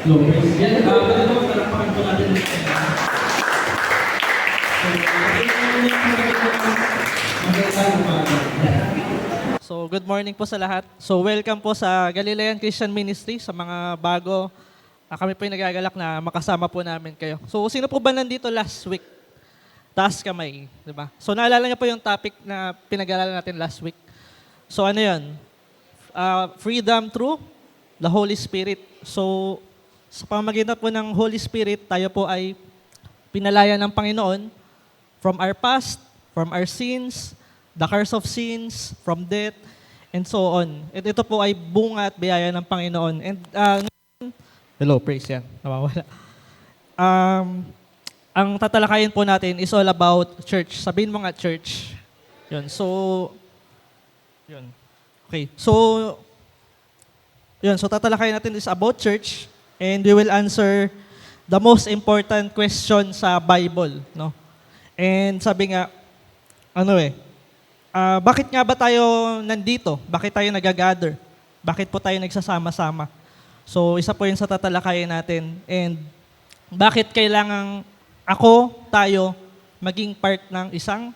Lopez. Yan, pwede naman talapakan po natin. So, good morning po sa lahat. So, welcome po sa Galilean Christian Ministry. Sa mga bago, kami po yung nagagalak na makasama po namin kayo. So, sino po ba nandito last week? Taas kamay, di ba? So, naalala niyo po yung topic na pinag-aralan natin last week. So, ano yun? Freedom through the Holy Spirit. So, sa pamamagitan po ng Holy Spirit, tayo po ay pinalaya ng Panginoon from our past, from our sins, the curse of sins, from death, and so on. At ito po ay bunga at biyaya ng Panginoon. And hello, praise yan. Nawawala. Ang tatalakayin po natin is all about church. Sabihin mo nga church. Yun. So, yun. Okay. So tatalakayin natin is about church, and we will answer the most important question sa Bible, no? And sabi nga, bakit nga ba tayo nandito? Bakit tayo nagagather? Bakit po tayo nagsasama-sama? So, isa po yun sa tatalakayin natin. And bakit kailangan tayo, maging part ng isang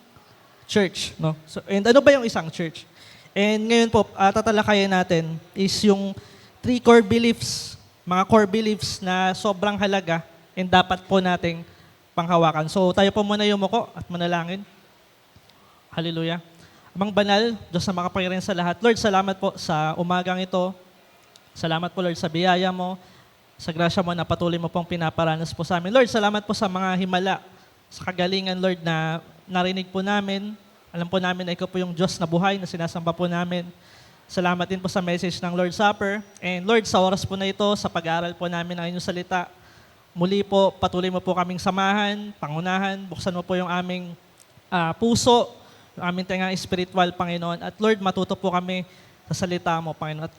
church, no? So, and ano ba yung isang church? And ngayon po, tatalakayin natin is yung 3 core beliefs, mga core beliefs na sobrang halaga and dapat po nating panghawakan. So tayo po muna yumuko at manalangin. Hallelujah. Amang banal, Diyos na makapangyarihan sa lahat. Lord, salamat po sa umagang ito. Salamat po, Lord, sa biyaya mo, sa grasya mo na patuloy mo pong pinaparanas po sa amin. Lord, salamat po sa mga himala, sa kagalingan, Lord, na narinig po namin. Alam po namin na ikaw po yung Diyos na buhay na sinasamba po namin. Salamat din po sa message ng Lord's Supper. And Lord, sa oras po na ito, sa pag-aaral po namin ng inyong salita, muli po, patuloy mo po kaming samahan, pangunahan, buksan mo po yung aming puso, yung aming tengang spiritual, Panginoon. At Lord, matuto po kami sa salita mo, Panginoon. At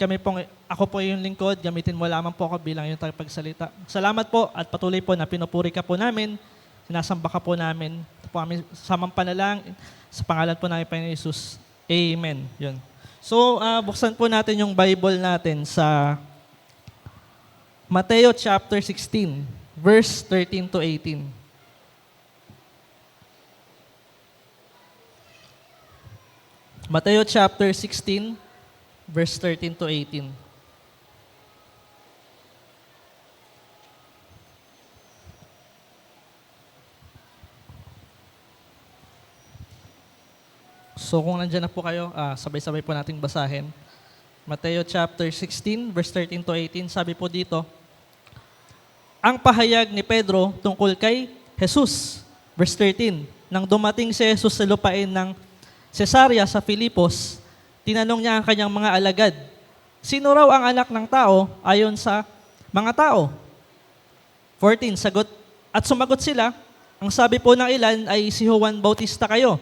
ako po yung lingkod, gamitin mo lamang po ako bilang yung tagapagsalita. Salamat po at patuloy po na pinupuri ka po namin, sinasamba ka po namin. Ito po kami samang panalangin sa pangalan po namin, Panginoon Jesus. Amen. Yun. So, buksan po natin yung Bible natin sa Mateo chapter 16, verse 13 to 18. Mateo chapter 16, verse 13 to 18. So kung nandiyan na po kayo, sabay-sabay po nating basahin. Mateo chapter 16, verse 13 to 18, sabi po dito, ang pahayag ni Pedro tungkol kay Jesus. Verse 13, nang dumating si Jesus sa lupain ng Cesarea sa Filipos, tinanong niya ang kanyang mga alagad, sino raw ang anak ng tao ayon sa mga tao? 14, sumagot sila, ang sabi po ng ilan ay si Juan Bautista kayo.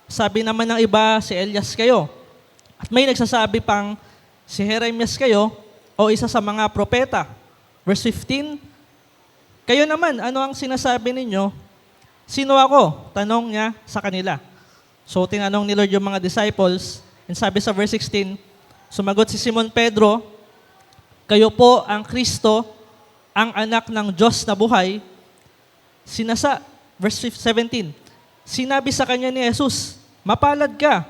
Sabi naman ng iba, si Elias kayo. At may nagsasabi pang, si Jeremias kayo o isa sa mga propeta. Verse 15, kayo naman, ano ang sinasabi ninyo? Sino ako? Tanong niya sa kanila. So tinanong ni Lord yung mga disciples, and sabi sa verse 16, sumagot si Simon Pedro, kayo po ang Kristo, ang anak ng Diyos na buhay. Verse 17, sinabi sa kanya ni Jesus, mapalad ka,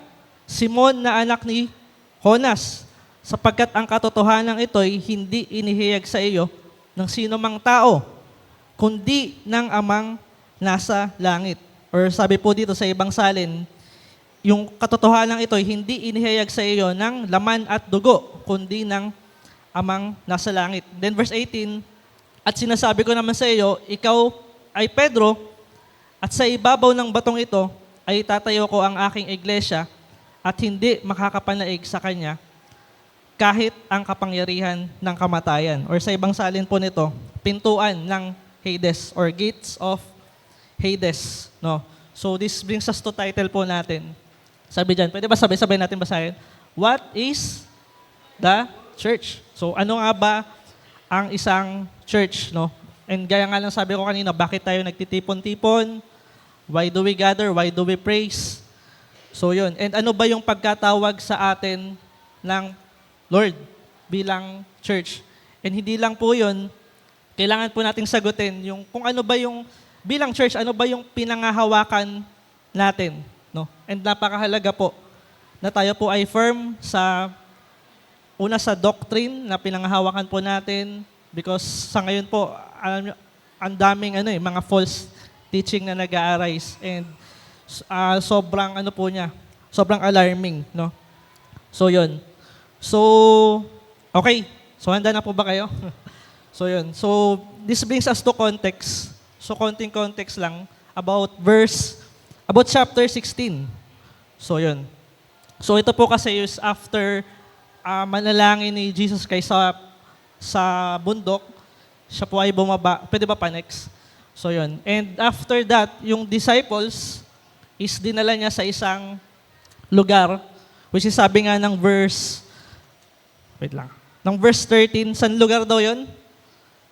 Simon na anak ni Jonas, sapagkat ang katotohanan ito'y hindi inihayag sa iyo ng sino mang tao, kundi ng amang nasa langit. Or sabi po dito sa ibang salin, yung katotohanan ito'y hindi inihayag sa iyo ng laman at dugo, kundi ng amang nasa langit. Then verse 18, at sinasabi ko naman sa iyo, ikaw ay Pedro, at sa ibabaw ng batong ito ay tatayo ko ang aking iglesia at hindi makakapanaig sa kanya kahit ang kapangyarihan ng kamatayan. Or sa ibang salin po nito, pintuan ng Hades or gates of Hades. No? So this brings us to title po natin. Sabi dyan, pwede ba sabay-sabay natin basahin? What is the church? So ano nga ba ang isang church? No? And gaya nga lang sabi ko kanina, bakit tayo nagtitipon-tipon? Why do we gather? Why do we praise? So yun. And ano ba yung pagkatawag sa atin ng Lord bilang church? And hindi lang po yun, kailangan po nating sagutin yung kung ano ba yung, bilang church, ano ba yung pinangahawakan natin. No? And napakahalaga po na tayo po ay firm sa, una sa doctrine na pinangahawakan po natin because sa ngayon po, alam nyo, ang daming mga false teaching na nag-a-arise and sobrang sobrang alarming, no? So yun. So, okay. So handa na po ba kayo? So yun. So this brings us to context. So konting context lang about chapter 16. So yun. So ito po kasi is after manalangin ni Jesus Christ sa bundok, siya po ay bumaba. Pwede ba pa next? So yun. And after that, yung disciples is dinala niya sa isang lugar, which is sabi nga ng verse 13, saan lugar daw yun?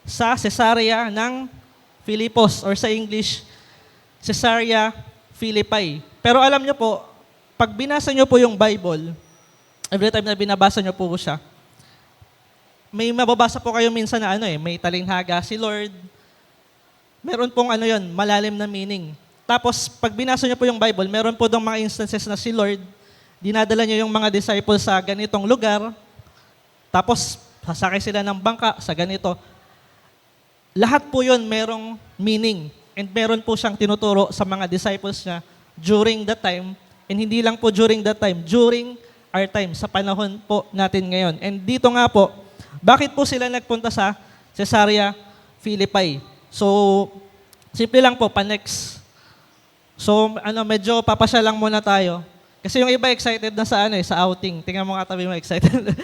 Sa Caesarea ng Philippos, or sa English, Caesarea Philippi. Pero alam nyo po, pag binasa nyo po yung Bible, every time na binabasa nyo po siya, may mababasa po kayo minsan na may talinghaga si Lord. Meron pong malalim na meaning. Tapos, pag binasa nyo po yung Bible, meron po dong mga instances na si Lord, dinadala nyo yung mga disciples sa ganitong lugar, tapos, sasakay sila ng bangka sa ganito. Lahat po yun merong meaning. And meron po siyang tinuturo sa mga disciples niya during that time. And hindi lang po during that time, during our time, sa panahon po natin ngayon. And dito nga po, bakit po sila nagpunta sa Caesarea Philippi? So, simple lang po, pa-next. So, medyo papasya lang muna tayo. Kasi yung iba excited na sa sa outing. Tingnan mo nga tabi mo excited.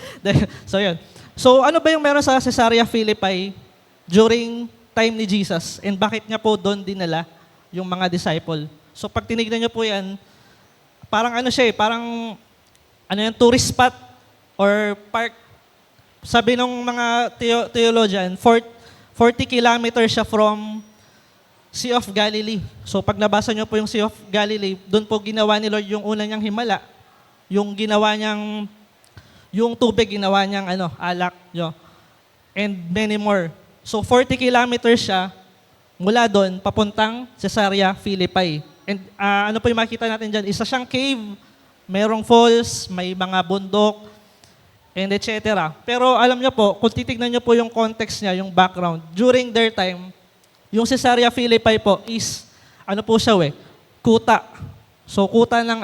So, yun. So, ano ba yung meron sa Caesarea Philippi during time ni Jesus? And bakit niya po doon dinala yung mga disciple? So, pag tinignan niyo po yan, parang parang yung tourist spot or park. Sabi ng mga theologian, 40 kilometers siya from Sea of Galilee. So pag nabasa nyo po yung Sea of Galilee, doon po ginawa ni Lord yung una niyang himala. Yung tubig ginawa niyang alak. And many more. So 40 kilometers siya mula doon papuntang Caesarea Philippi. And ano po yung makikita natin dyan? Isa siyang cave, mayroong falls, may mga bundok, and etc. Pero alam niyo po, kung titignan niyo po yung context niya, yung background, during their time, yung Caesarea Philippi po is, kuta. So, kuta ng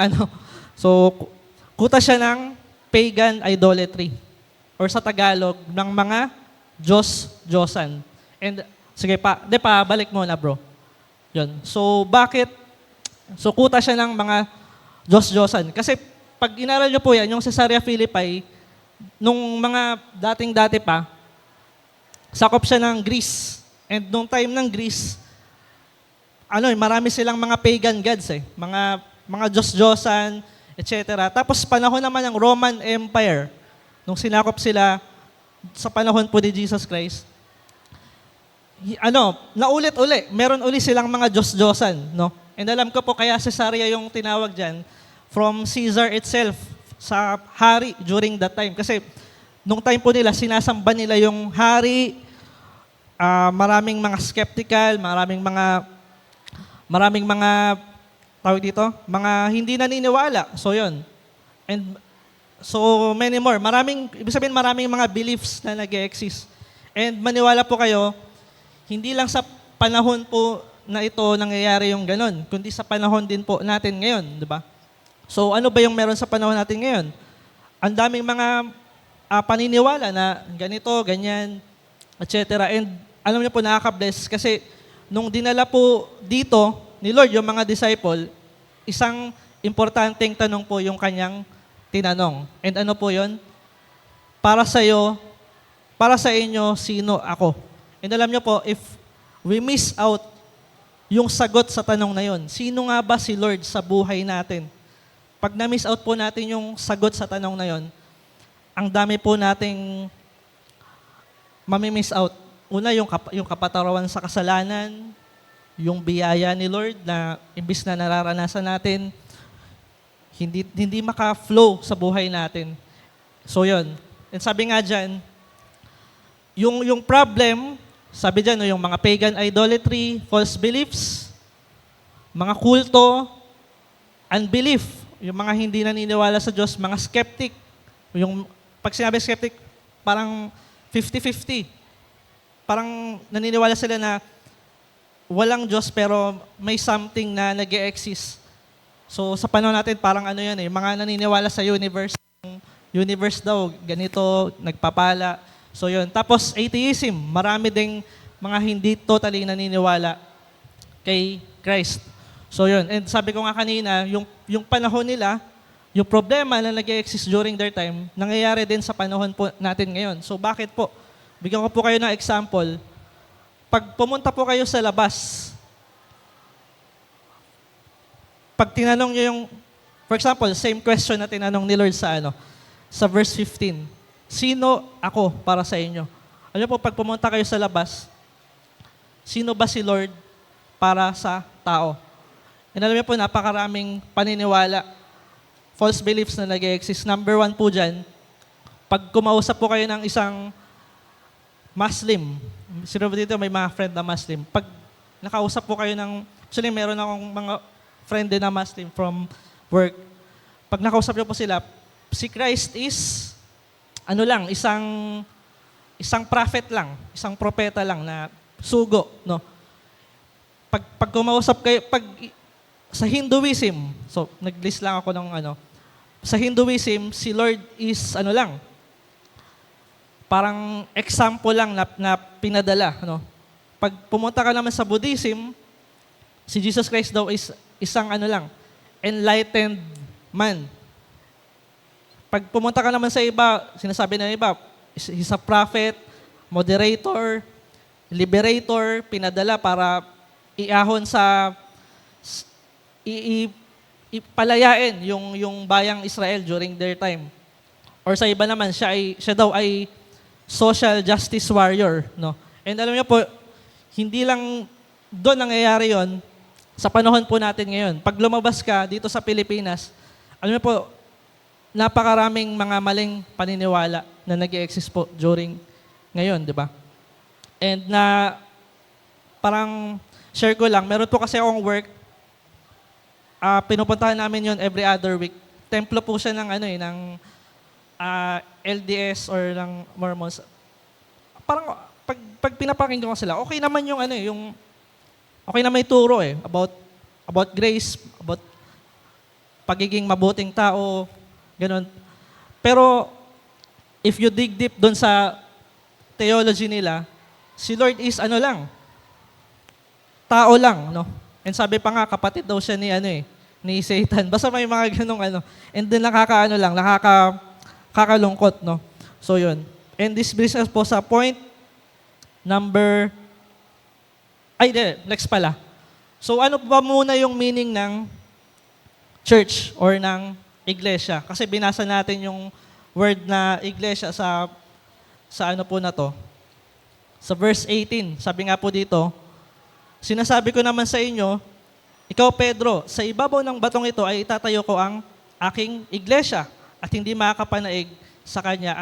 kuta siya ng pagan idolatry. Or sa Tagalog, ng mga Diyos-Diyosan. And, sige balik mo na bro. Yun. So, bakit? So, kuta siya ng mga Diyos-Diyosan. Kasi, pag inaral nyo po yan, yung Caesarea Philippi, nung mga dating-dati pa, sakop siya ng Greece. And nung time ng Greece, marami silang mga pagan gods mga Diyos-Diyosan, etc. Tapos panahon naman ng Roman Empire, nung sinakop sila sa panahon po ni Jesus Christ, naulit-uli, meron uli silang mga Diyos-Diyosan, no? And alam ko po kaya Caesarea yung tinawag dyan, from Caesar itself, sa hari during that time. Kasi nung time po nila, sinasamba nila yung hari, maraming mga skeptical, maraming mga tawag dito, mga hindi naniniwala. So yun. And so many more. Ibig sabihin maraming mga beliefs na nag-exist. And maniwala po kayo, hindi lang sa panahon po na ito nangyayari yung ganun, kundi sa panahon din po natin ngayon, di ba? So ano ba yung meron sa panahon natin ngayon? Ang daming mga paniniwala na ganito, ganyan, etc. And alam niyo po, nakaka-bless kasi nung dinala po dito ni Lord yung mga disciple, isang importanteng tanong po yung kanyang tinanong. And ano po yun? Para sa'yo, para sa inyo, sino ako? And alam niyo po, if we miss out yung sagot sa tanong na yun, sino nga ba si Lord sa buhay natin? Pag na-miss out po natin yung sagot sa tanong na yun, ang dami po nating mamimiss out. Una, yung kapatarawan sa kasalanan, yung biyaya ni Lord na imbis na nararanasan natin, hindi maka-flow sa buhay natin. So yun. And sabi nga dyan, yung problem Sabi dyan, no, yung mga pagan idolatry, false beliefs, mga kulto, unbelief, yung mga hindi naniniwala sa Diyos, mga skeptic. Yung, pag sinabi skeptic, parang 50-50. Parang naniniwala sila na walang Diyos pero may something na nag-e-exist. So sa panahon natin, parang ano yan mga naniniwala sa universe. Yung universe daw, ganito, nagpapala. So yun. Tapos atheism, marami ding mga hindi totally naniniwala kay Christ. So yun. And sabi ko nga kanina, yung panahon nila, yung problema na nag-exist during their time, nangyayari din sa panahon po natin ngayon. So bakit po? Bigyan ko po kayo ng example. Pag pumunta po kayo sa labas, pag tinanong nyo yung, for example, same question na tinanong ni Lord sa verse 15. Sino ako para sa inyo? Alam po, pag pumunta kayo sa labas, sino ba si Lord para sa tao? And alam niyo po, napakaraming paniniwala, false beliefs na nag-exist. Number 1 po dyan, pag kumausap po kayo ng isang Muslim, sino ba dito may mga friend na Muslim, pag nakausap po kayo ng, actually meron akong mga friend din na Muslim from work, pag nakausap niyo po sila, si Christ is, isang prophet lang, isang propeta lang na sugo, no? Pag kumausap kayo, sa Hinduism, so nag-list lang ako ng sa Hinduism, si Lord is parang example lang na pinadala, no? Pag pumunta ka naman sa Buddhism, si Jesus Christ daw is isang enlightened man. Pag pumunta ka naman sa iba, sinasabi ng iba, he's a prophet, moderator, liberator, pinadala para iahon ipalayain yung bayang Israel during their time. Or sa iba naman, siya daw ay social justice warrior, no? And alam niyo po, hindi lang doon nangyayari yon sa panahon po natin ngayon. Pag lumabas ka dito sa Pilipinas, alam niyo po, napakaraming mga maling paniniwala na nag-exist po during ngayon, di ba? And na parang share ko lang, meron po kasi akong work, pinupuntahan namin yon every other week. Templo po siya ng ng LDS or ng Mormons. Parang pag pinapakinggan ko sila, okay naman yung okay naman yung turo about grace, about pagiging mabuting tao, ganun. Pero if you dig deep doon sa theology nila, si Lord is tao lang, no? And sabi pa nga, kapatid daw siya ni Satan. Basta may mga ganung And then nakakalungkot, no? So yun. And this brings us po sa point number, next pala. So ano ba muna yung meaning ng church or ng iglesia? Kasi binasa natin yung word na iglesia sa po na to. Sa verse 18, sabi nga po dito, sinasabi ko naman sa inyo, ikaw Pedro, sa ibabaw ng batong ito ay itatayo ko ang aking iglesia at hindi makakapanaig sa kanya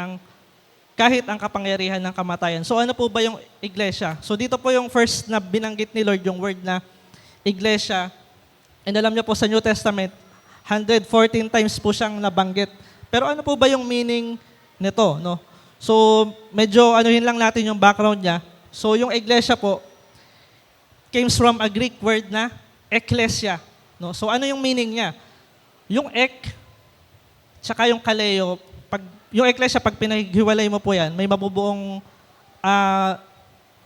kahit ang kapangyarihan ng kamatayan. So ano po ba yung iglesia? So dito po yung first na binanggit ni Lord, yung word na iglesia. And alam niyo po sa New Testament, 114 times po siyang nabanggit. Pero ano po ba yung meaning nito, no? So medyo lang natin yung background niya. So yung iglesia po comes from a Greek word na ekklesia, no? So ano yung meaning niya? Yung ek tsaka yung kaleo, yung ekklesia pag pinaghiwalay mo po yan, may mabubuong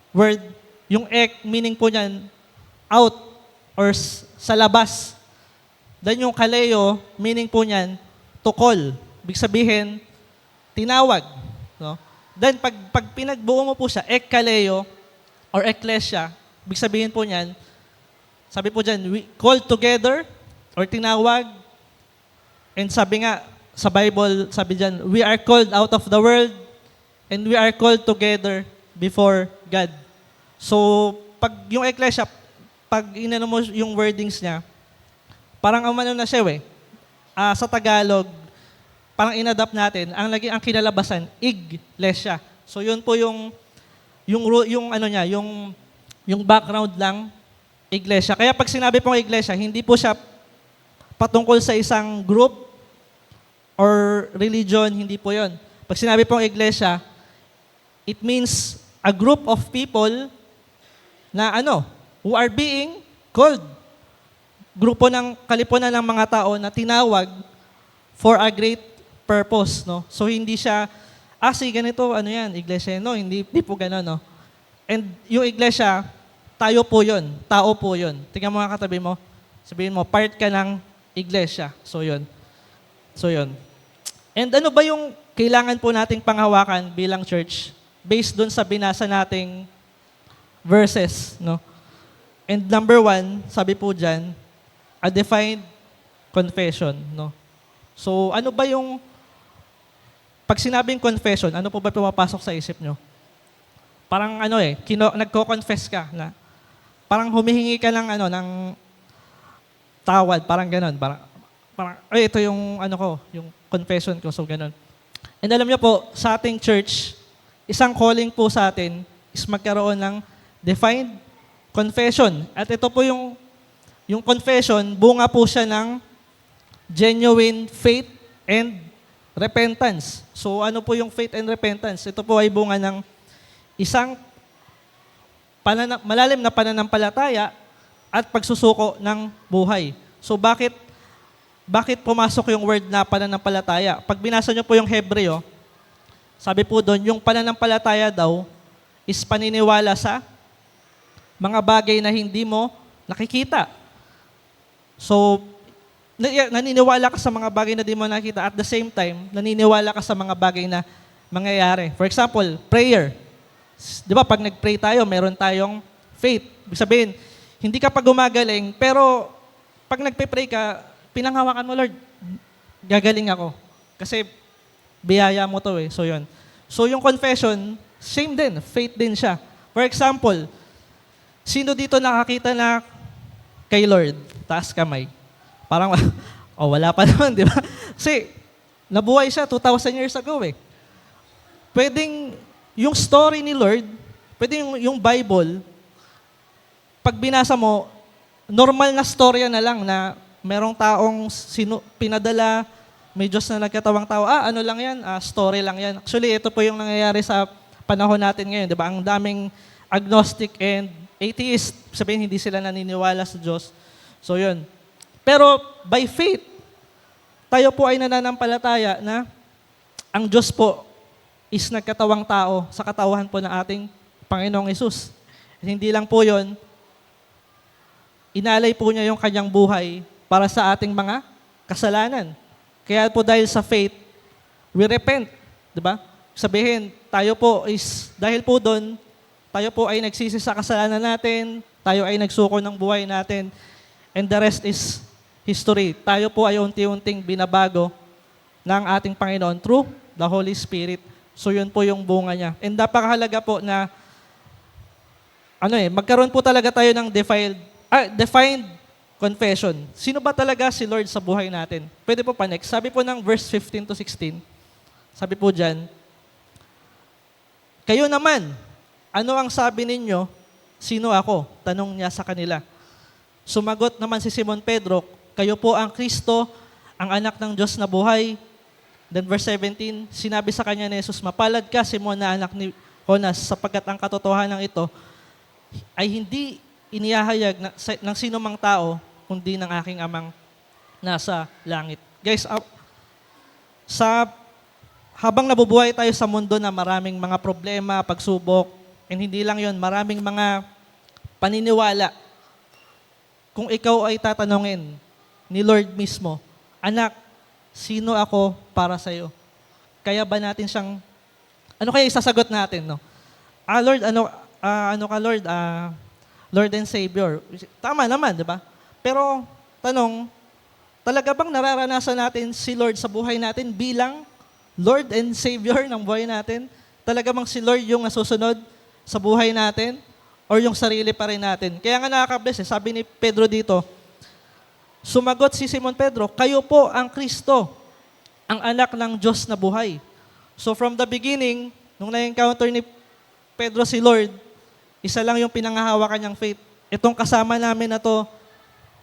word. Yung ek meaning po niyan out or sa labas. Then yung kaleo meaning po niyan to call. Ibig sabihin tinawag, no? Then pag pinagbuo mo po siya, ekkaleo or ekklesia, ibig sabihin po niyan, sabi po diyan, we call together or tinawag. And sabi nga sa Bible, sabi diyan, we are called out of the world and we are called together before God. So pag yung ekklesia, pag inano mo yung wordings niya, parang na siya sa Tagalog, parang inadapt natin, ang kinalabasan, iglesia. So yun po yung yung ano niya, yung background lang, iglesia. Kaya pag sinabi pong iglesia, hindi po siya patungkol sa isang group or religion, hindi po yon. Pag sinabi pong iglesia, it means a group of people na who are being called. Grupo ng kalipunan ng mga tao na tinawag for a great purpose, no? So hindi siya, ganito, iglesia, no? Hindi po gano'n, no? And yung iglesia, tayo po yun, tao po yun. Tingnan mo nga katabi mo, sabihin mo, part ka ng iglesia. So yun. And ano ba yung kailangan po nating panghawakan bilang church based dun sa binasa nating verses, no? And number 1, sabi po dyan, a defined confession, no? So, ano ba yung, pag sinabing confession, ano po ba pumapasok sa isip nyo? Parang nagko-confess ka na, parang humihingi ka ng tawad, parang ganon. Parang, ito yung yung confession ko, so ganon. And alam nyo po, sa ating church, isang calling po sa atin is magkaroon ng defined confession. At ito po yung confession, bunga po siya ng genuine faith and repentance. So ano po yung faith and repentance? Ito po ay bunga ng isang malalim na pananampalataya at pagsusuko ng buhay. So bakit pumasok yung word na pananampalataya? Pag binasa nyo po yung Hebreo, sabi po doon, yung pananampalataya daw is paniniwala sa mga bagay na hindi mo nakikita. So, naniniwala ka sa mga bagay na di mo nakita. At the same time, naniniwala ka sa mga bagay na mangyayari. For example, prayer. Di ba, pag nag-pray tayo, meron tayong faith. Ibig sabihin, hindi ka pa gumagaling, pero pag nagpe-pray ka, pinanghawakan mo, Lord, gagaling ako. Kasi biyaya mo to eh. So, yun. So, yung confession, same din. Faith din siya. For example, sino dito nakakita na kay Lord? Taas kamay. Parang, wala pa naman, di ba? Kasi, nabuhay siya 2,000 years ago eh. Pwedeng, yung story ni Lord, pwedeng yung Bible, pag binasa mo, normal na storya na lang na merong taong pinadala, may Diyos na nagkatawang tao, ano lang yan, story lang yan. Actually, ito po yung nangyayari sa panahon natin ngayon, di ba? Ang daming agnostic and atheist, sabihin hindi sila naniniwala sa Diyos. So yun. Pero by faith, tayo po ay nananampalataya na ang Diyos po is nagkatawang tao sa katawan po ng ating Panginoong Hesus. At hindi lang po yun, inalay po niya yung kanyang buhay para sa ating mga kasalanan. Kaya po dahil sa faith, we repent. Diba? Sabihin, tayo po is, dahil po doon, tayo po ay nagsisi sa kasalanan natin, tayo ay nagsuko ng buhay natin, and the rest is history. Tayo po ay unti-unting binabago ng ating Panginoon through the Holy Spirit. So yun po yung bunga niya. And napakahalaga po na magkaroon po talaga tayo ng defined confession. Sino ba talaga si Lord sa buhay natin? Pwede po pa next. Sabi po ng verse 15 to 16, sabi po dyan, kayo naman, ano ang sabi ninyo, sino ako? Tanong niya sa kanila. Sumagot naman si Simon Pedro, kayo po ang Kristo, ang anak ng Diyos na buhay. Then verse 17, sinabi sa kanya ni Jesus, mapalad ka, Simon na anak ni Jonas, sapagkat ang katotohanan ng ito ay hindi inihahayag ng sino mang tao, kundi ng aking amang nasa langit. Guys, habang nabubuhay tayo sa mundo na maraming mga problema, pagsubok, and hindi lang yon, maraming mga paniniwala, kung ikaw ay tatanungin ni Lord mismo, anak, sino ako para sa'yo? Kaya ba natin siyang, ano kaya isasagot natin, no? Lord, ano ka, Lord? Lord and Savior. Tama naman, di ba? Pero, tanong, talaga bang nararanasan natin si Lord sa buhay natin bilang Lord and Savior ng buhay natin? Talaga bang si Lord yung nasusunod sa buhay natin? Or yung sarili pa rin natin? Kaya nga nakaka-bless sabi ni Pedro dito, sumagot si Simon Pedro, kayo po ang Kristo, ang anak ng Diyos na buhay. So from the beginning, nung na-encounter Pedro si Lord, isa lang yung pinanghahawakan niyang faith. Itong kasama namin na to,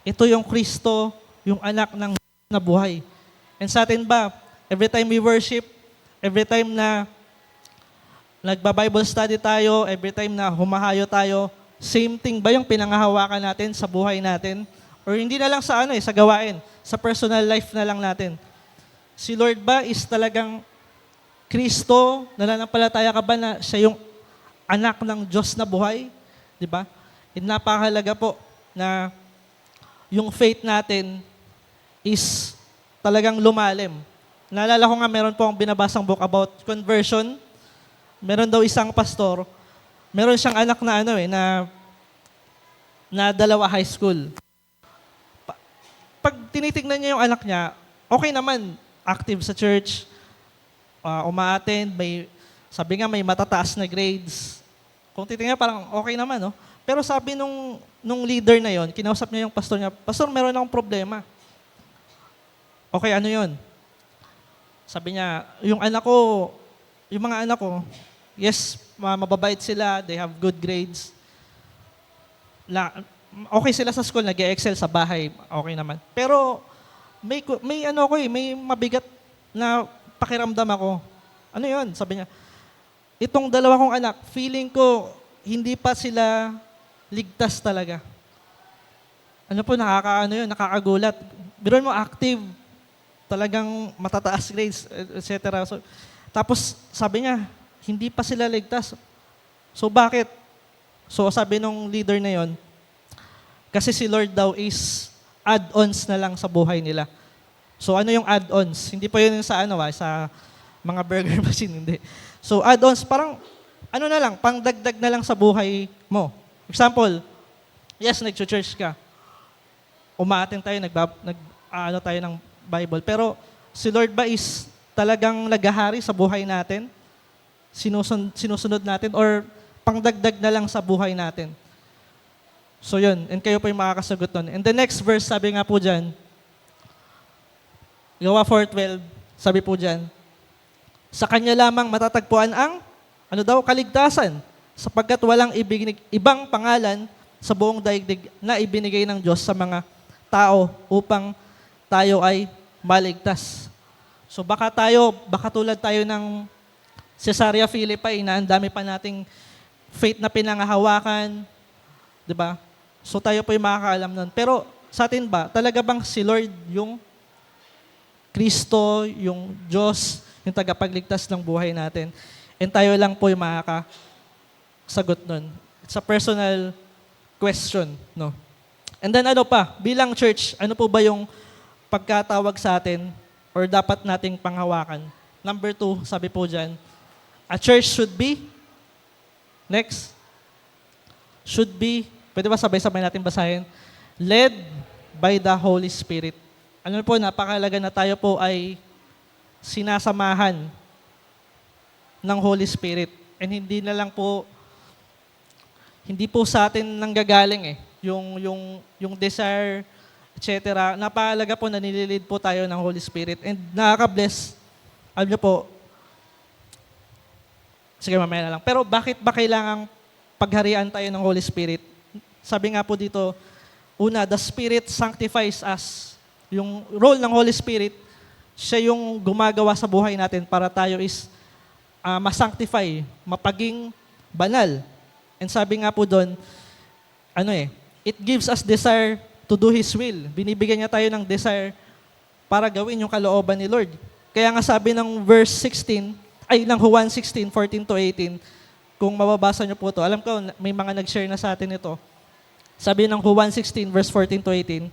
ito yung Kristo, yung anak ng na buhay. And sa atin ba, every time we worship, every time na nagba-Bible study tayo, every time na humahayo tayo, same thing ba yung pinanghahawakan natin sa buhay natin? Or hindi na lang sa sa gawain, sa personal life na lang natin. Si Lord ba is talagang Kristo, nananampalataya ka ba na siya yung anak ng Diyos na buhay? Di ba? And napakahalaga po na yung faith natin is talagang lumalim. Naalala ko nga meron po akong binabasang book about conversion. Meron daw isang pastor, meron siyang anak na na dalawa high school. Pag tinitignan niya yung anak niya, okay naman, active sa church, uma-attend, sabi nga may matataas na grades. Kung titingnan parang okay naman, no? Pero sabi nung leader na yon, kinausap niya yung pastor niya, "Pastor, meron akong problema." Okay, ano yon? Sabi niya, yung mga anak ko, yes, mababait sila, they have good grades. Okay sila sa school, nag-excel sa bahay, okay naman. Pero may mabigat na pakiramdam ako. Ano yun? Sabi niya, itong dalawa kong anak, feeling ko, hindi pa sila ligtas talaga. Ano po, nakakagulat. Biruin mo, active, talagang matataas grades, etc. So, tapos sabi niya, hindi pa sila ligtas. So bakit? So sabi nung leader na yon, kasi si Lord daw is add-ons na lang sa buhay nila. So ano yung add-ons? Hindi pa yun yung sa mga burger machine, hindi. So add-ons, parang na lang, pangdagdag na lang sa buhay mo. Example, yes, nag-church ka. Umaatin tayo, tayo ng Bible. Pero si Lord ba is talagang naghahari sa buhay natin? Sinusunod natin? Or pangdagdag na lang sa buhay natin? So yun, and kayo po yung makakasagot nun. And the next verse, sabi nga po dyan, Gawa 4:12, sabi po dyan, sa Kanya lamang matatagpuan ang, kaligtasan, sapagkat walang ibang pangalan sa buong daigdig na ibinigay ng Diyos sa mga tao upang tayo ay maligtas. So baka tulad tayo ng Caesarea Philippi na ang dami pa nating faith na pinangahawakan, di ba? So tayo po yung makakaalam nun. Pero sa atin ba, talaga bang si Lord yung Kristo, yung Diyos, yung tagapagligtas ng buhay natin? And tayo lang po yung makakasagot nun. It's a personal question, no? And then bilang church, ano po ba yung pagkatawag sa atin or dapat nating panghawakan? Number 2, sabi po dyan, a church should be, next, should be, pwede ba sabay-sabay natin basahin? Led by the Holy Spirit. Ano po, napakahalaga na tayo po ay sinasamahan ng Holy Spirit. And hindi po sa atin nanggagaling yung desire, etc. Napakahalaga po na nililid po tayo ng Holy Spirit. And nakaka-bless. Alam niyo po, sige mamaya na lang. Pero bakit ba kailangang pagharian tayo ng Holy Spirit? Sabi nga po dito, una, the Spirit sanctifies us. Yung role ng Holy Spirit, siya yung gumagawa sa buhay natin para tayo is ma-sanctify, mapaging banal. And sabi nga po doon, it gives us desire to do His will. Binibigyan niya tayo ng desire para gawin yung kalooban ni Lord. Kaya nga sabi ng verse 16, ng Juan 16:14-18, kung mababasa niyo po to, alam ko may mga nag-share na sa atin ito. Sabi ng Juan 16, verse 14-18,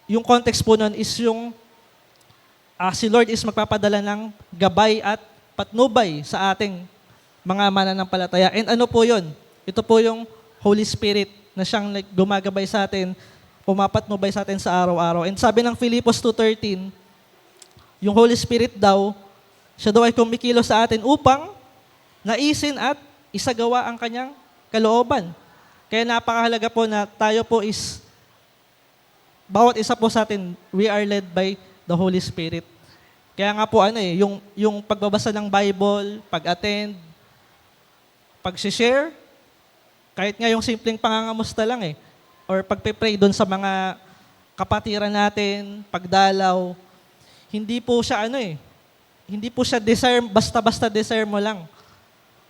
yung context po nun is yung si Lord is magpapadala ng gabay at patnubay sa ating mga mananampalataya. And ano po yun? Ito po yung Holy Spirit na siyang gumagabay sa atin, pumapatnubay sa atin sa araw-araw. And sabi ng Filipos 2:13, yung Holy Spirit daw, siya daw ay kumikilos sa atin upang naisin at isagawa ang kanyang kalooban. Kaya napakahalaga po na tayo po is, bawat isa po sa atin, we are led by the Holy Spirit. Kaya nga po yung pagbabasa ng Bible, pag-attend, pag-share, kahit nga yung simpleng pangangamusta lang or pagpe-pray doon sa mga kapatiran natin, pagdalaw, hindi po siya hindi po siya desire, basta-basta desire mo lang.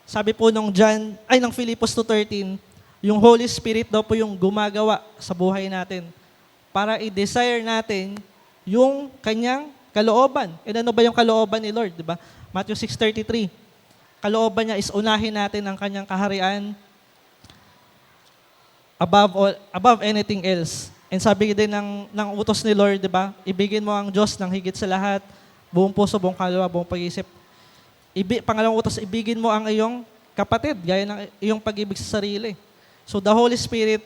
Sabi po ng Filipos 2:13, yung Holy Spirit daw po yung gumagawa sa buhay natin para i-desire natin yung kanyang kalooban. E ano ba yung kalooban ni Lord, di ba? Matthew 6:33. Kalooban niya is unahin natin ang kanyang kaharian above anything else. And sabi din ng utos ni Lord, di ba? Ibigin mo ang Diyos ng higit sa lahat, buong puso, buong kaluluwa, buong pag-iisip. Pangalawang utos, ibigin mo ang iyong kapatid, gaya ng iyong pag-ibig sa sarili. So the Holy Spirit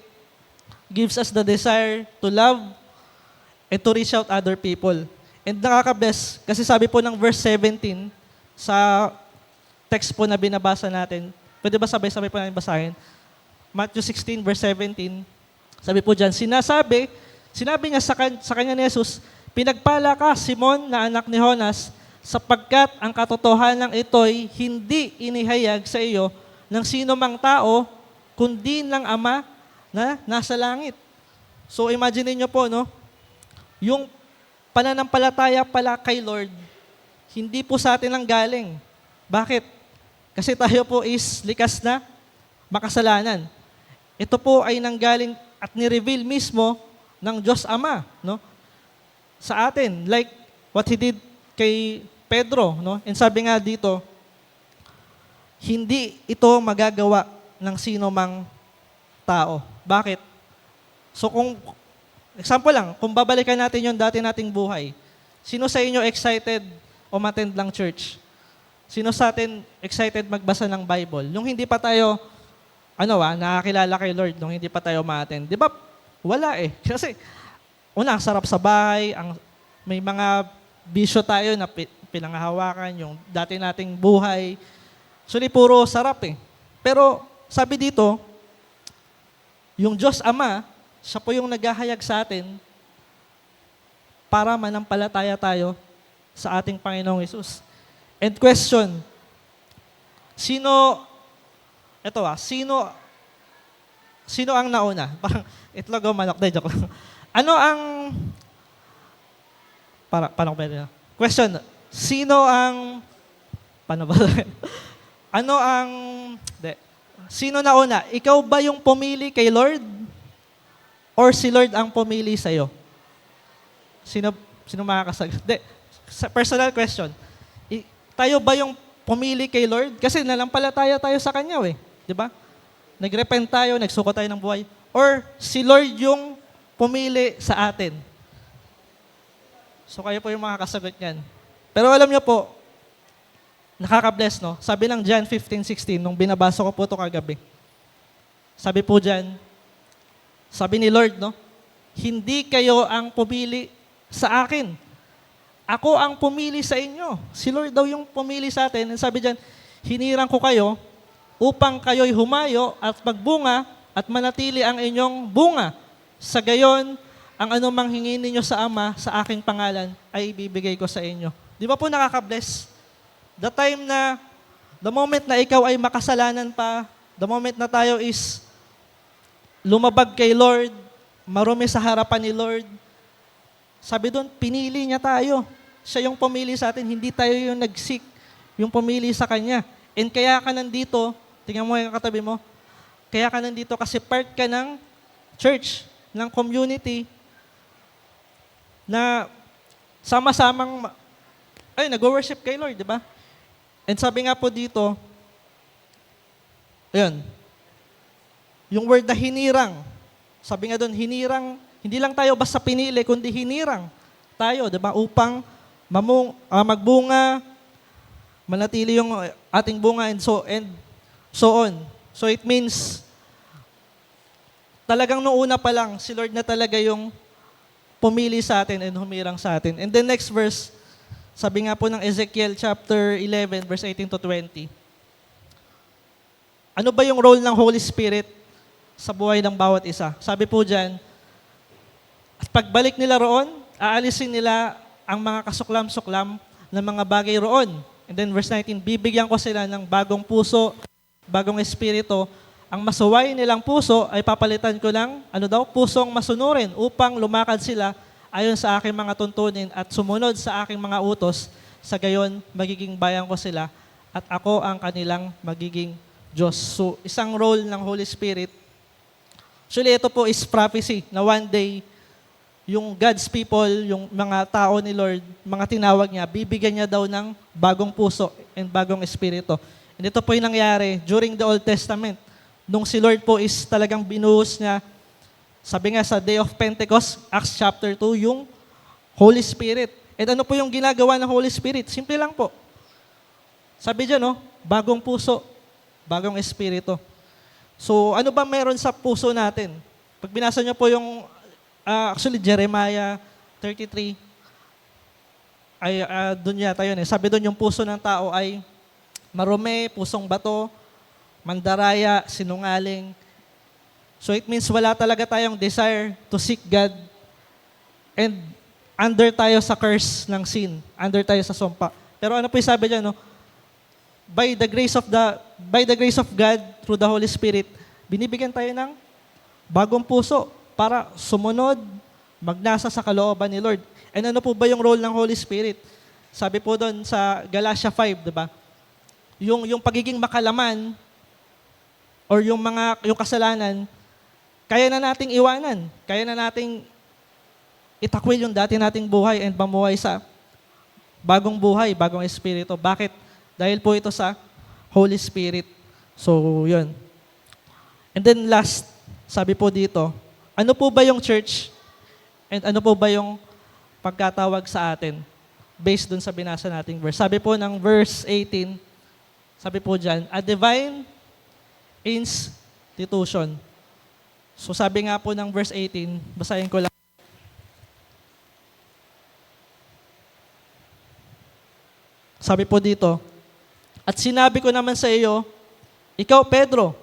gives us the desire to love and to reach out other people. And nakaka-bless, kasi sabi po ng verse 17, sa text po na binabasa natin, pwede ba sabay-sabay po natin basahin? Matthew 16, verse 17, sabi po dyan, sinabi niya sa kanya ni Jesus, pinagpala ka, Simon, na anak ni Jonas, sapagkat ang katotohanan ito'y hindi inihayag sa iyo ng sino mang tao, kundi ng Ama na nasa langit. So imagine niyo po, no? Yung pananampalataya pala kay Lord, hindi po sa atin lang galing. Bakit? Kasi tayo po is likas na makasalanan. Ito po ay nanggaling at ni-reveal mismo ng Diyos Ama, no? Sa atin, like what He did kay Pedro, no? And sabi nga dito, hindi ito magagawa ng sino mang tao. Bakit? So example lang, kung babalikan natin yung dati nating buhay, sino sa inyo excited umattend lang church? Sino sa atin excited magbasa ng Bible? Yung hindi pa tayo, nakakilala kay Lord, nung hindi pa tayo ma-attend. Di ba? Wala Kasi, ang sarap sa bahay, may mga bisyo tayo na pinanghahawakan, yung dati nating buhay. Actually, puro sarap Pero, sabi dito, yung Diyos Ama, siya po yung naghahayag sa atin para manampalataya tayo sa ating Panginoong Hesus. And question, sino ang nauna? Parang itlog o manok, joke lang. Ano ang, paano ko pwede? Question, sino nauna? Ikaw ba yung pumili kay Lord? Or si Lord ang pumili sa'yo? Sino makakasagot? Personal question. Tayo ba yung pumili kay Lord? Kasi nalampalataya tayo sa Kanya di ba? Nagrepent tayo, nagsuko tayo ng buhay. Or si Lord yung pumili sa atin? So kayo po yung makakasagot niyan. Pero alam niyo po, nakaka-bless, no? Sabi ng John 15:16, nung binabasa ko po ito kagabi. Sabi po dyan, sabi ni Lord, no? Hindi kayo ang pumili sa akin. Ako ang pumili sa inyo. Si Lord daw yung pumili sa atin. And sabi dyan, hinirang ko kayo upang kayo'y humayo at magbunga at manatili ang inyong bunga. Sa gayon, ang anumang hingin ninyo sa Ama sa aking pangalan ay ibibigay ko sa inyo. Di ba po nakaka-bless? The moment na ikaw ay makasalanan pa, the moment na tayo is lumabag kay Lord, marumi sa harapan ni Lord, sabi doon, pinili niya tayo. Siya yung pumili sa atin, hindi tayo yung nag-seek, yung pumili sa Kanya. And kaya ka nandito, tingnan mo yung katabi mo, kaya ka nandito kasi part ka ng church, ng community, na sama-samang, nag-worship kay Lord, di ba? And sabi nga po dito, yung word na hinirang, sabi nga doon, hinirang, hindi lang tayo basta pinili, kundi hinirang tayo, di ba? Upang magbunga, manatili yung ating bunga, and so on. So it means, talagang noong una pa lang, si Lord na talaga yung pumili sa atin and humirang sa atin. And the next verse, sabi nga po ng Ezekiel chapter 11, verse 18 to 20. Ano ba yung role ng Holy Spirit sa buhay ng bawat isa? Sabi po dyan, at pagbalik nila roon, aalisin nila ang mga kasuklam-suklam ng mga bagay roon. And then verse 19, bibigyan ko sila ng bagong puso, bagong espiritu, ang masuway nilang puso ay papalitan ko ng, pusong masunurin upang lumakad sila ayon sa aking mga tuntunin at sumunod sa aking mga utos, sa gayon magiging bayan ko sila at ako ang kanilang magiging Diyos. So, isang role ng Holy Spirit. Actually, ito po is prophecy na one day, yung God's people, yung mga tao ni Lord, mga tinawag niya, bibigyan niya daw ng bagong puso and bagong espiritu. And ito po yung nangyari during the Old Testament. Nung si Lord po is talagang binuhos niya, sabi nga sa Day of Pentecost, Acts chapter 2, yung Holy Spirit. And ano po yung ginagawa ng Holy Spirit? Simple lang po. Sabi dyan, bagong puso, bagong espiritu. So, ano ba meron sa puso natin? Pag binasa niyo po yung, actually, Jeremiah 33, ay doon yata yun. Sabi doon yung puso ng tao ay marumi, pusong bato, mandaraya, sinungaling. So, it means wala talaga tayong desire to seek God. And under tayo sa curse ng sin. Under tayo sa sumpa. Pero ano po yung sabi dyan, by the grace of God, through the Holy Spirit, binibigyan tayo ng bagong puso para sumunod, magnasa sa kalooban ni Lord. And ano po ba yung role ng Holy Spirit? Sabi po doon sa Galatia 5, di ba? Yung pagiging makalaman or yung kasalanan, kaya na nating iwanan. Kaya na nating itakwil yung dati nating buhay and mamuhay sa bagong buhay, bagong espiritu. Bakit? Dahil po ito sa Holy Spirit. So, yun. And then last, sabi po dito, ano po ba yung church and ano po ba yung pagkatawag sa atin based dun sa binasa nating verse. Sabi po ng verse 18, sabi po dyan, a divine institution. So sabi nga po ng verse 18, basahin ko lang. Sabi po dito, at sinabi ko naman sa iyo, ikaw Pedro,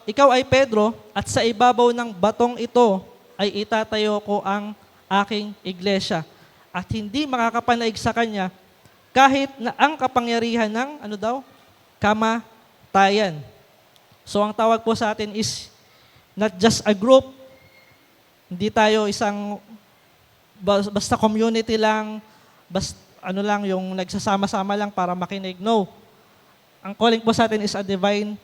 ikaw ay Pedro, at sa ibabaw ng batong ito ay itatayo ko ang aking iglesia. At hindi makakapanaig sa kanya kahit na ang kapangyarihan ng, kamatayan. So ang tawag po sa atin is not just a group, hindi tayo isang basta community lang, basta yung nagsasama-sama lang para makinig. No. Ang calling po sa atin is a divine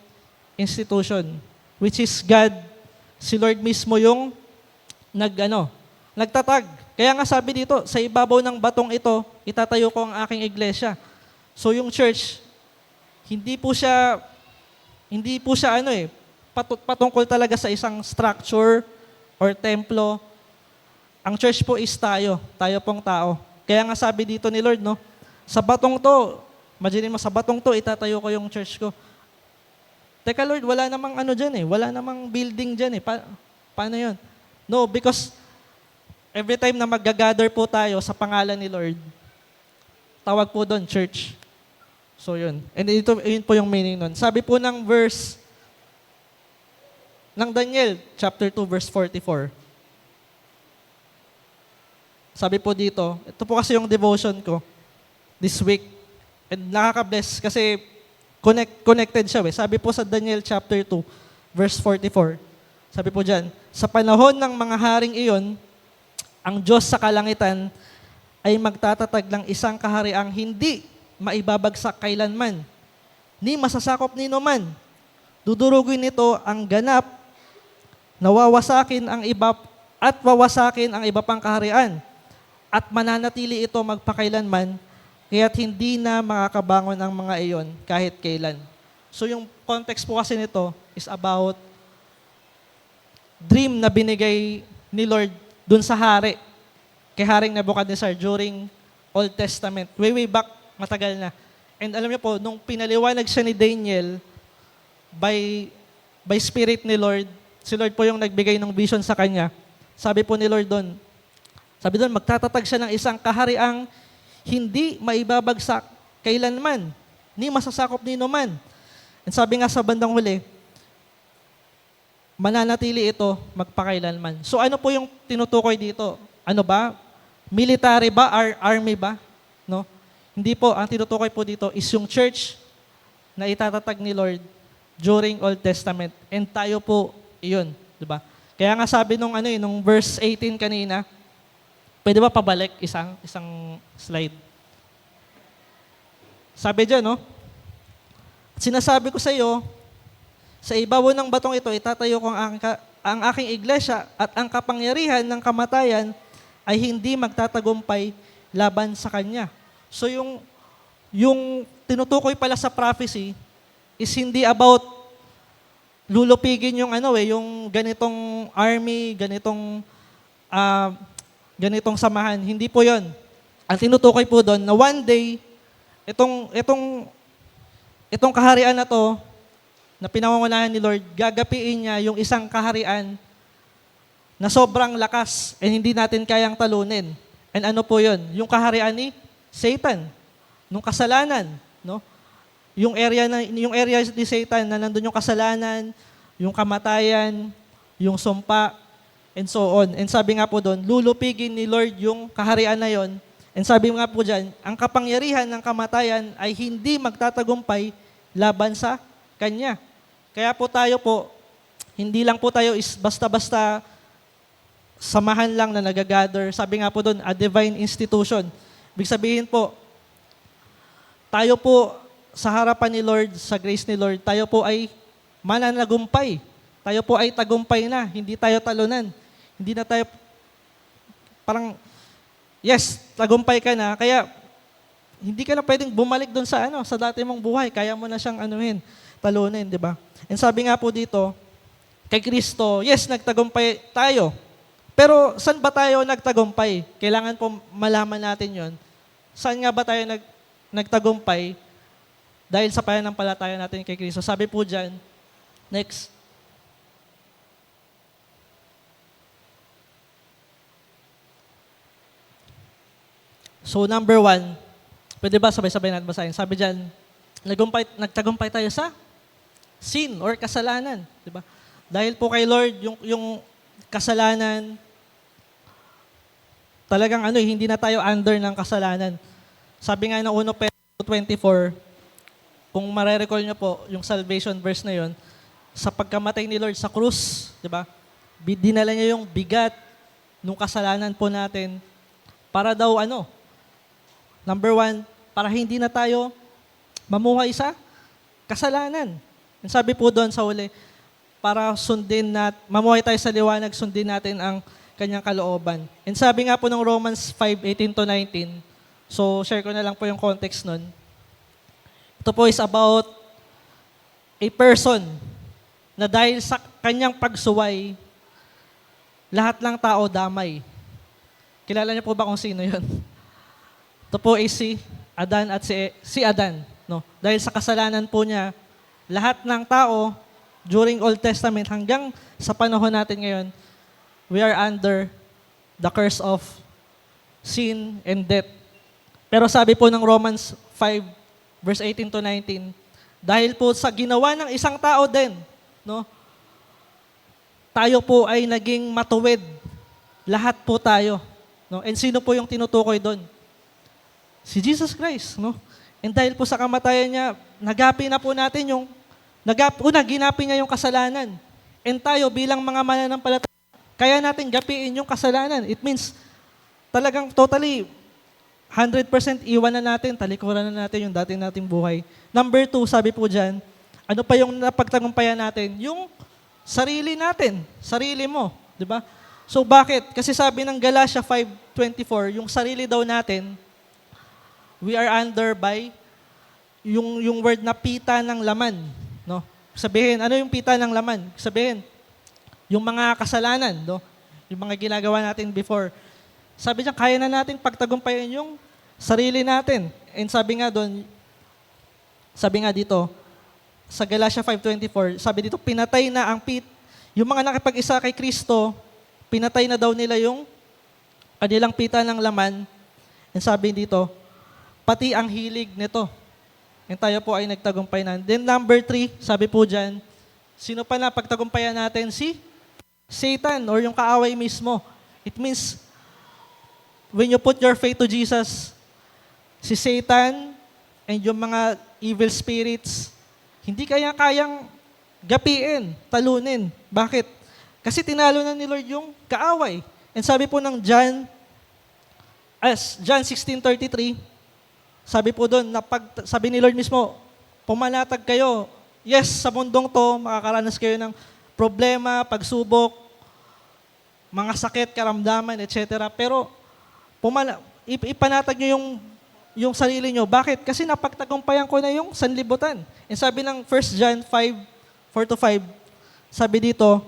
institution, which is God, si Lord mismo yung nagtatag. Kaya nga sabi dito, sa ibabaw ng batong ito, itatayo ko ang aking iglesia. So yung church, hindi po siya patungkol talaga sa isang structure or templo. Ang church po is tayo pong tao. Kaya nga sabi dito ni Lord, sa batong to, imagine mo, sa batong to, itatayo ko yung church ko. Teka Lord, wala namang dyan wala namang building dyan paano yun? No, because every time na mag-gather po tayo sa pangalan ni Lord, tawag po doon, church. So yun. And yun po yung meaning nun. Sabi po ng verse ng Daniel, chapter 2, verse 44. Sabi po dito, ito po kasi yung devotion ko this week. And nakaka-bless kasi connected siya. Sabi po sa Daniel chapter 2, verse 44. Sabi po dyan, sa panahon ng mga haring iyon, ang Diyos sa kalangitan ay magtatatag ng isang kahariang hindi maibabagsak kailanman, ni masasakop nino man. Dudurugin nito ang ganap, nawawasakin ang iba at wawasakin ang iba pang kaharian. At mananatili ito magpakailanman, kaya't hindi na makakabangon ang mga iyon kahit kailan. So yung context po kasi nito is about dream na binigay ni Lord dun sa hari, kay Haring Nebuchadnezzar during Old Testament. Way back, matagal na. And alam niyo po, nung pinaliwanag siya ni Daniel by Spirit ni Lord, si Lord po yung nagbigay ng vision sa kanya. Sabi po ni Lord doon, magtatatag siya ng isang kahariang hindi maibabagsak kailanman, ni masasakop nino man. And sabi nga sa bandang huli, mananatili ito magpakailanman. So ano po yung tinutukoy dito? Ano ba? Military ba? Army ba? No? Hindi po. Ang tinutukoy po dito is yung church na itatatag ni Lord during Old Testament. And tayo po iyon, di ba? Kaya nga sabi nung verse 18 kanina, pwede ba pabalik isang slide? Sabi diyan, no? Sinasabi ko sa iyo, sa ibabaw ng batong ito, itatayo ko ang aking iglesia at ang kapangyarihan ng kamatayan ay hindi magtatagumpay laban sa kanya. So yung tinutukoy pala sa prophecy is hindi about lulupigin yung yung ganitong army, ganitong samahan. Hindi po 'yon. Ang tinutukoy po doon na one day itong kaharian na to na pinangungunahan ni Lord, gagapiin niya yung isang kaharian na sobrang lakas and hindi natin kayang talunin. And ano po 'yon? Yung kaharian ni Satan, nung kasalanan, no? Yung area ni Satan na nandun yung kasalanan, yung kamatayan, yung sumpa, and so on. And sabi nga po doon, lulupigin ni Lord yung kaharian na yon. And sabi nga po dyan, ang kapangyarihan ng kamatayan ay hindi magtatagumpay laban sa Kanya. Kaya po tayo po, hindi lang po tayo is basta-basta samahan lang na nagagather. Sabi nga po doon, a divine institution. Ibig sabihin po, tayo po sa harapan ni Lord, sa grace ni Lord, tayo po ay mananagumpay. Tayo po ay tagumpay na, hindi tayo talunan. Hindi na tayo parang, yes, tagumpay ka na, kaya hindi ka na pwedeng bumalik doon sa dati mong buhay. Kaya mo na siyang talunin, di ba? And sabi nga po dito, kay Kristo, yes, nagtagumpay tayo. Pero saan ba tayo nagtagumpay? Kailangan po malaman natin yon. Saan nga ba tayo nagtagumpay? Dahil sa pananampalataya natin kay Kristo. Sabi po dyan, next. So number 1, pwede ba sabay-sabay natin basahin? Sabi dyan, nagtagumpay tayo sa sin or kasalanan. Diba? Dahil po kay Lord, yung kasalanan, talagang hindi na tayo under ng kasalanan. Sabi nga ng 1 Pedro 24, kung marerecall nyo po, yung salvation verse na yon, sa pagkamatay ni Lord sa krus, di ba? Dinala niya yung bigat ng kasalanan po natin para daw number 1, para hindi na tayo mamuhay sa kasalanan. And sabi po doon sa uli, para mamuhay tayo sa liwanag, sundin natin ang kanyang kalooban. And sabi nga po ng Romans 5:18-19, so share ko na lang po yung context nun. Ito po is about a person na dahil sa kanyang pagsuway, lahat ng tao damay. Kilala niyo po ba kung sino yun? Ito po ay si Adan at si Adan. No? Dahil sa kasalanan po niya, lahat ng tao during Old Testament hanggang sa panahon natin ngayon, we are under the curse of sin and death. Pero sabi po ng Romans 5, verse 18-19, dahil po sa ginawa ng isang tao din, no, tayo po ay naging matuwid. Lahat po tayo. No? And sino po yung tinutukoy doon? Si Jesus Christ. No? And dahil po sa kamatayan niya, nagapi na po natin ginapi niya yung kasalanan. And tayo bilang mga mananampalataya, kaya natin gapiin yung kasalanan. It means, talagang totally, 100% iwan na natin, talikuran na natin yung dati nating buhay. Number 2, sabi po dyan, ano pa yung napagtagumpayan natin? Yung sarili natin, sarili mo. Di ba? So bakit? Kasi sabi ng Galatia 5:24, yung sarili daw natin, we are under by yung word na pita ng laman. No? Sabihin, ano yung pita ng laman? Sabihin, yung mga kasalanan, no? Yung mga ginagawa natin before. Sabi niya, kaya na natin pagtagumpayan yung sarili natin. And sabi nga dito, sa Galatia 5:24, sabi dito, pinatay na yung mga nakipag-isa kay Kristo, pinatay na daw nila yung kanilang pita ng laman. And sabi dito, pati ang hilig nito. And tayo po ay nagtagumpay na. Then number 3, sabi po dyan, sino pa na pagtagumpayan natin? Si Satan or yung kaaway mismo. It means, when you put your faith to Jesus, si Satan and yung mga evil spirits, Hindi kayang gapiin, talunin. Bakit? Kasi tinalo na ni Lord yung kaaway. And sabi po ng John 16:33, sabi po doon, sabi ni Lord mismo, pumanatag kayo. Yes, sa mundong to, makakaranas kayo ng problema, pagsubok, mga sakit, karamdaman, etc. Pero ipanatag nyo yung sarili nyo. Bakit? Kasi napagtagumpayan ko na yung sanlibutan. And sabi ng 1 John 5:4-5, sabi dito,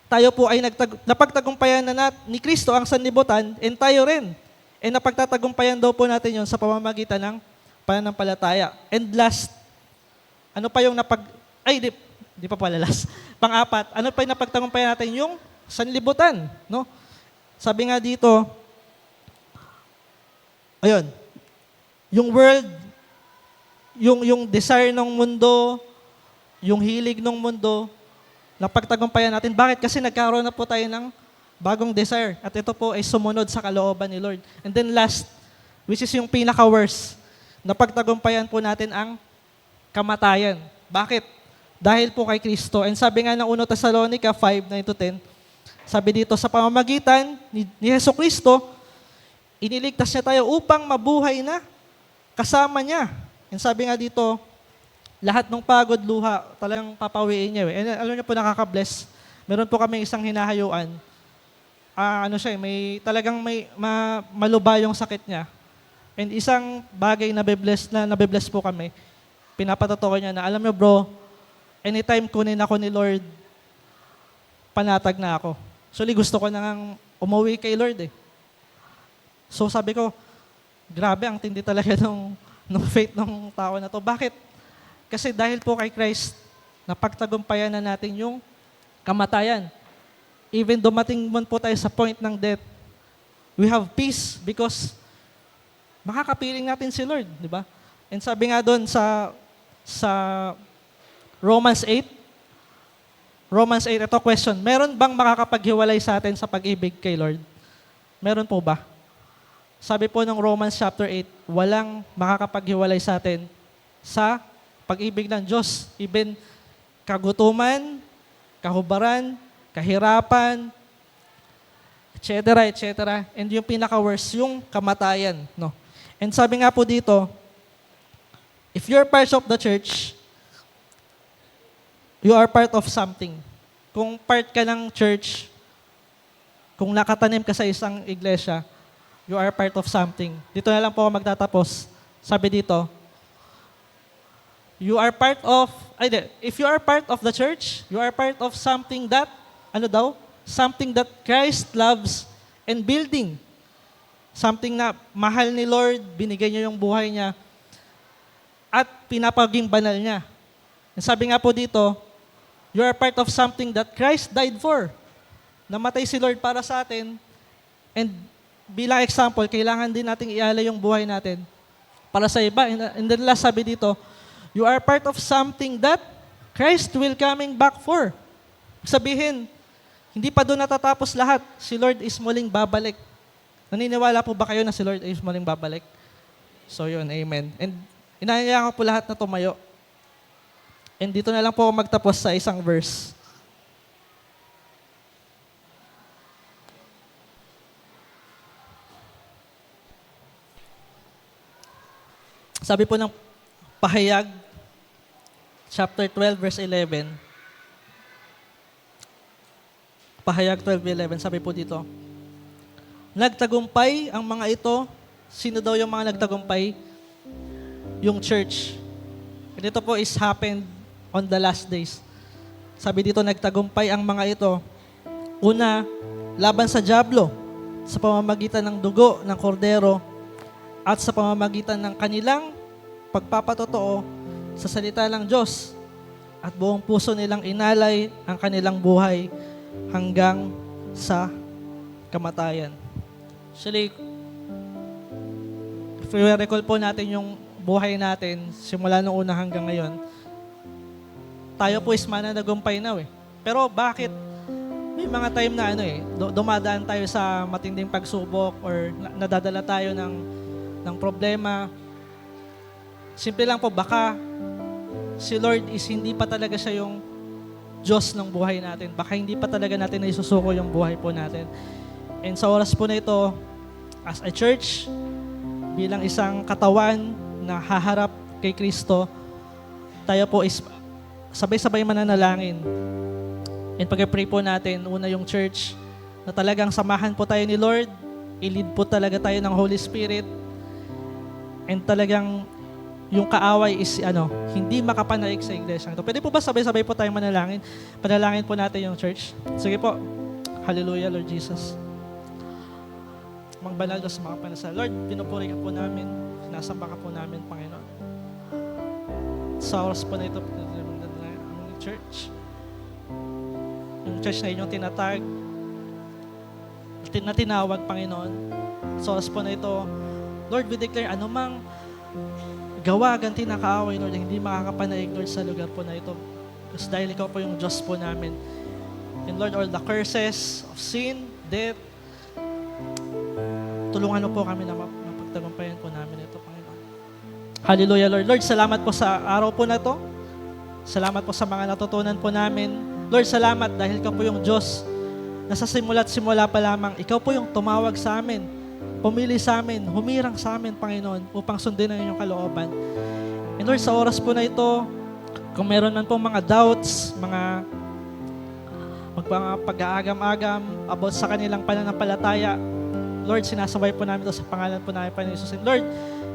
tayo po ay napagtagumpayan na ni Kristo ang sanlibutan, and tayo rin. And napagtatagumpayan daw po natin yon sa pamamagitan ng pananampalataya. And last, ano pa yung di pa pala last. Pang-apat, ano pa yung napagtagumpayan natin? Yung sanlibutan. No? Sabi nga dito, ayun, yung world, yung desire ng mundo, yung hilig ng mundo, napagtagumpayan natin. Bakit? Kasi nagkaroon na po tayo ng bagong desire. At ito po ay sumunod sa kalooban ni Lord. And then last, which is yung pinaka-worst, napagtagumpayan po natin ang kamatayan. Bakit? Dahil po kay Kristo. And sabi nga ng 1 Thessalonica 5:9-10, sabi dito, sa pamamagitan ni Jesucristo, iniligtas niya tayo upang mabuhay na kasama niya. And sabi nga dito, lahat ng pagod, luha, talagang papawiin niya. And alam niyo po, nakaka-bless. Meron po kami isang hinahayuan. Talagang maluba yung sakit niya. And isang bagay na nabe-bless po kami, pinapatotoo niya na, alam niyo bro, anytime kunin ako ni Lord, panatag na ako. Actually, gusto ko nang umuwi kay Lord eh. So sabi ko, grabe, ang tindi talaga ng faith ng tao na to. Bakit? Kasi dahil po kay Christ, napagtagumpayan na natin yung kamatayan. Even dumating man po tayo sa point ng death, we have peace because makakapiling natin si Lord, di ba? And sabi nga doon sa Romans 8, ito question, meron bang makakapaghiwalay sa atin sa pag-ibig kay Lord? Meron po ba? Sabi po ng Romans chapter 8, walang makakapaghiwalay sa atin sa pag-ibig ng Diyos. Even kagutuman, kahubaran, kahirapan, etc. And yung pinaka-worst, yung kamatayan. No? And sabi nga po dito, if you're part of the church, you are part of something. Kung part ka ng church, kung nakatanim ka sa isang iglesia, you are part of something. Dito na lang po ako magtatapos. Sabi dito, if you are part of the church, you are part of something that, something that Christ loves and building. Something na mahal ni Lord, binigay niya yung buhay niya, at pinapaging banal niya. And sabi nga po dito, you are part of something that Christ died for. Namatay si Lord para sa atin, and bilang example, kailangan din nating ialay yung buhay natin para sa iba. And then last, sabi dito, you are part of something that Christ will coming back for. Sabihin, hindi pa doon natatapos lahat. Si Lord is muling babalik. Naniniwala po ba kayo na si Lord is muling babalik? So yun, amen. And inayaya ko po lahat na tumayo. And dito na lang po ako magtapos sa isang verse. Sabi po ng Pahayag, chapter 12, verse 11. Pahayag 12:11, sabi po dito, nagtagumpay ang mga ito. Sino daw yung mga nagtagumpay? Yung church. And ito po is happened on the last days. Sabi dito, nagtagumpay ang mga ito. Una, laban sa dyablo, sa pamamagitan ng dugo ng kordero, at sa pamamagitan ng kanilang pagpapatotoo sa salita ng Diyos, at buong puso nilang inalay ang kanilang buhay hanggang sa kamatayan. Actually, if we recall po natin yung buhay natin, simula nung una hanggang ngayon, tayo po is mananagumpay na eh. Pero bakit may mga time na dumadaan tayo sa matinding pagsubok or nadadala tayo ng problema? Simple lang po, baka si Lord is hindi pa talaga siya yung Diyos ng buhay natin. Baka hindi pa talaga natin naisusuko yung buhay po natin. And sa oras po na ito, as a church, bilang isang katawan na haharap kay Kristo, tayo po is sabay-sabay mananalangin. And pag-pray po natin, una yung church, na talagang samahan po tayo ni Lord, i-lead po talaga tayo ng Holy Spirit, and talagang yung kaaway is hindi makapanaig sa iglesia ito. Pwede po ba sabay-sabay po tayong manalangin? Panalangin po natin yung church. Sige po. Hallelujah, Lord Jesus. Magbanal Diyos, mga panasal. Lord, pinupuri ka po namin. Sinasamba ka po namin, Panginoon. Sa oras po na ito, ang church. Yung church na inyong tinatag, na tinawag, Panginoon. Sa oras po na ito, Lord, we declare anumang gawa, ganti na kaaway, Lord, hindi makakapanaig, Lord, sa lugar po na ito. Kasi dahil ikaw po yung Diyos po namin. And Lord, all the curses of sin, death, tulungan mo po kami na mapagtagumpayan po namin ito, Panginoon. Hallelujah, Lord. Lord, salamat po sa araw po na ito. Salamat po sa mga natutunan po namin. Lord, salamat dahil ikaw po yung Diyos na sa simula't simula pa lamang, ikaw po yung tumawag sa amin, pumili sa amin, humirang sa amin, Panginoon, upang sundin ang inyong kalooban. And Lord, sa oras po na ito, kung meron man pong mga doubts, mga pag-aagam-agam about sa kanilang pananampalataya, Lord, sinasabay po namin ito sa pangalan po namin, Panginoon Jesus. And Lord,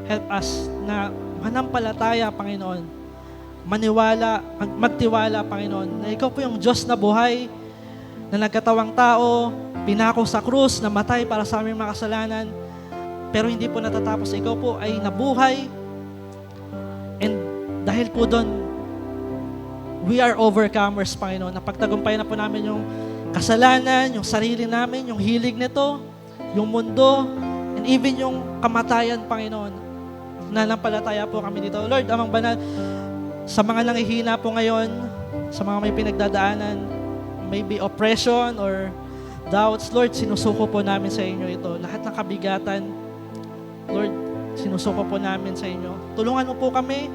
help us na manampalataya, Panginoon, maniwala, magtiwala, Panginoon, na ikaw po yung Diyos na buhay, na nagkatawang tao, pinako sa krus, namatay para sa aming mga kasalanan, pero hindi po natatapos. Ikaw po ay nabuhay, and dahil po doon, we are overcomers, Panginoon. Napagtagumpayan na po namin yung kasalanan, yung sarili namin, yung hilig nito, yung mundo, and even yung kamatayan, Panginoon. Nanampalataya po kami dito. Lord, Amang Banal, sa mga nanghihina po ngayon, sa mga may pinagdadaanan, maybe oppression or doubts, Lord, sinusuko po namin sa inyo ito. Lahat ng kabigatan, Lord, sinusuko po namin sa inyo. Tulungan mo po kami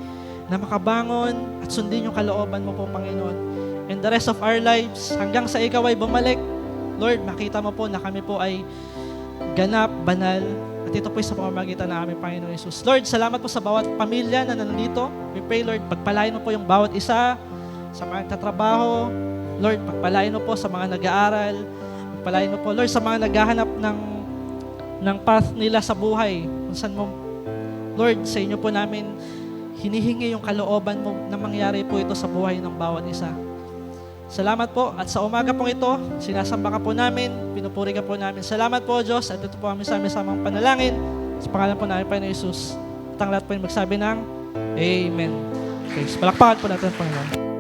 na makabangon at sundin yung kalooban mo po, Panginoon. And the rest of our lives, hanggang sa ikaw ay bumalik, Lord, makita mo po na kami po ay ganap, banal, at ito po sa pamamagitan ng aming Panginoon Jesus. Lord, salamat po sa bawat pamilya na nandito. We pray, Lord, pagpalain mo po yung bawat isa sa mga nagtatrabaho. Lord, pagpalain mo po sa mga nag-aaral. Pagpalain mo po, Lord, sa mga naghahanap ng path nila sa buhay. Kung saan mo, Lord, sa inyo po namin hinihingi yung kalooban mo na mangyari po ito sa buhay ng bawat isa. Salamat po, at sa umaga pong ito, sinasamba ka po namin, pinupuri ka po namin. Salamat po, Diyos, at ito po kami sa aming samang panalangin. Sa pangalan po namin, Panginoon Jesus. At ang lahat po yung magsabi ng Amen. Okay, so palakpakan po natin, Panginoon.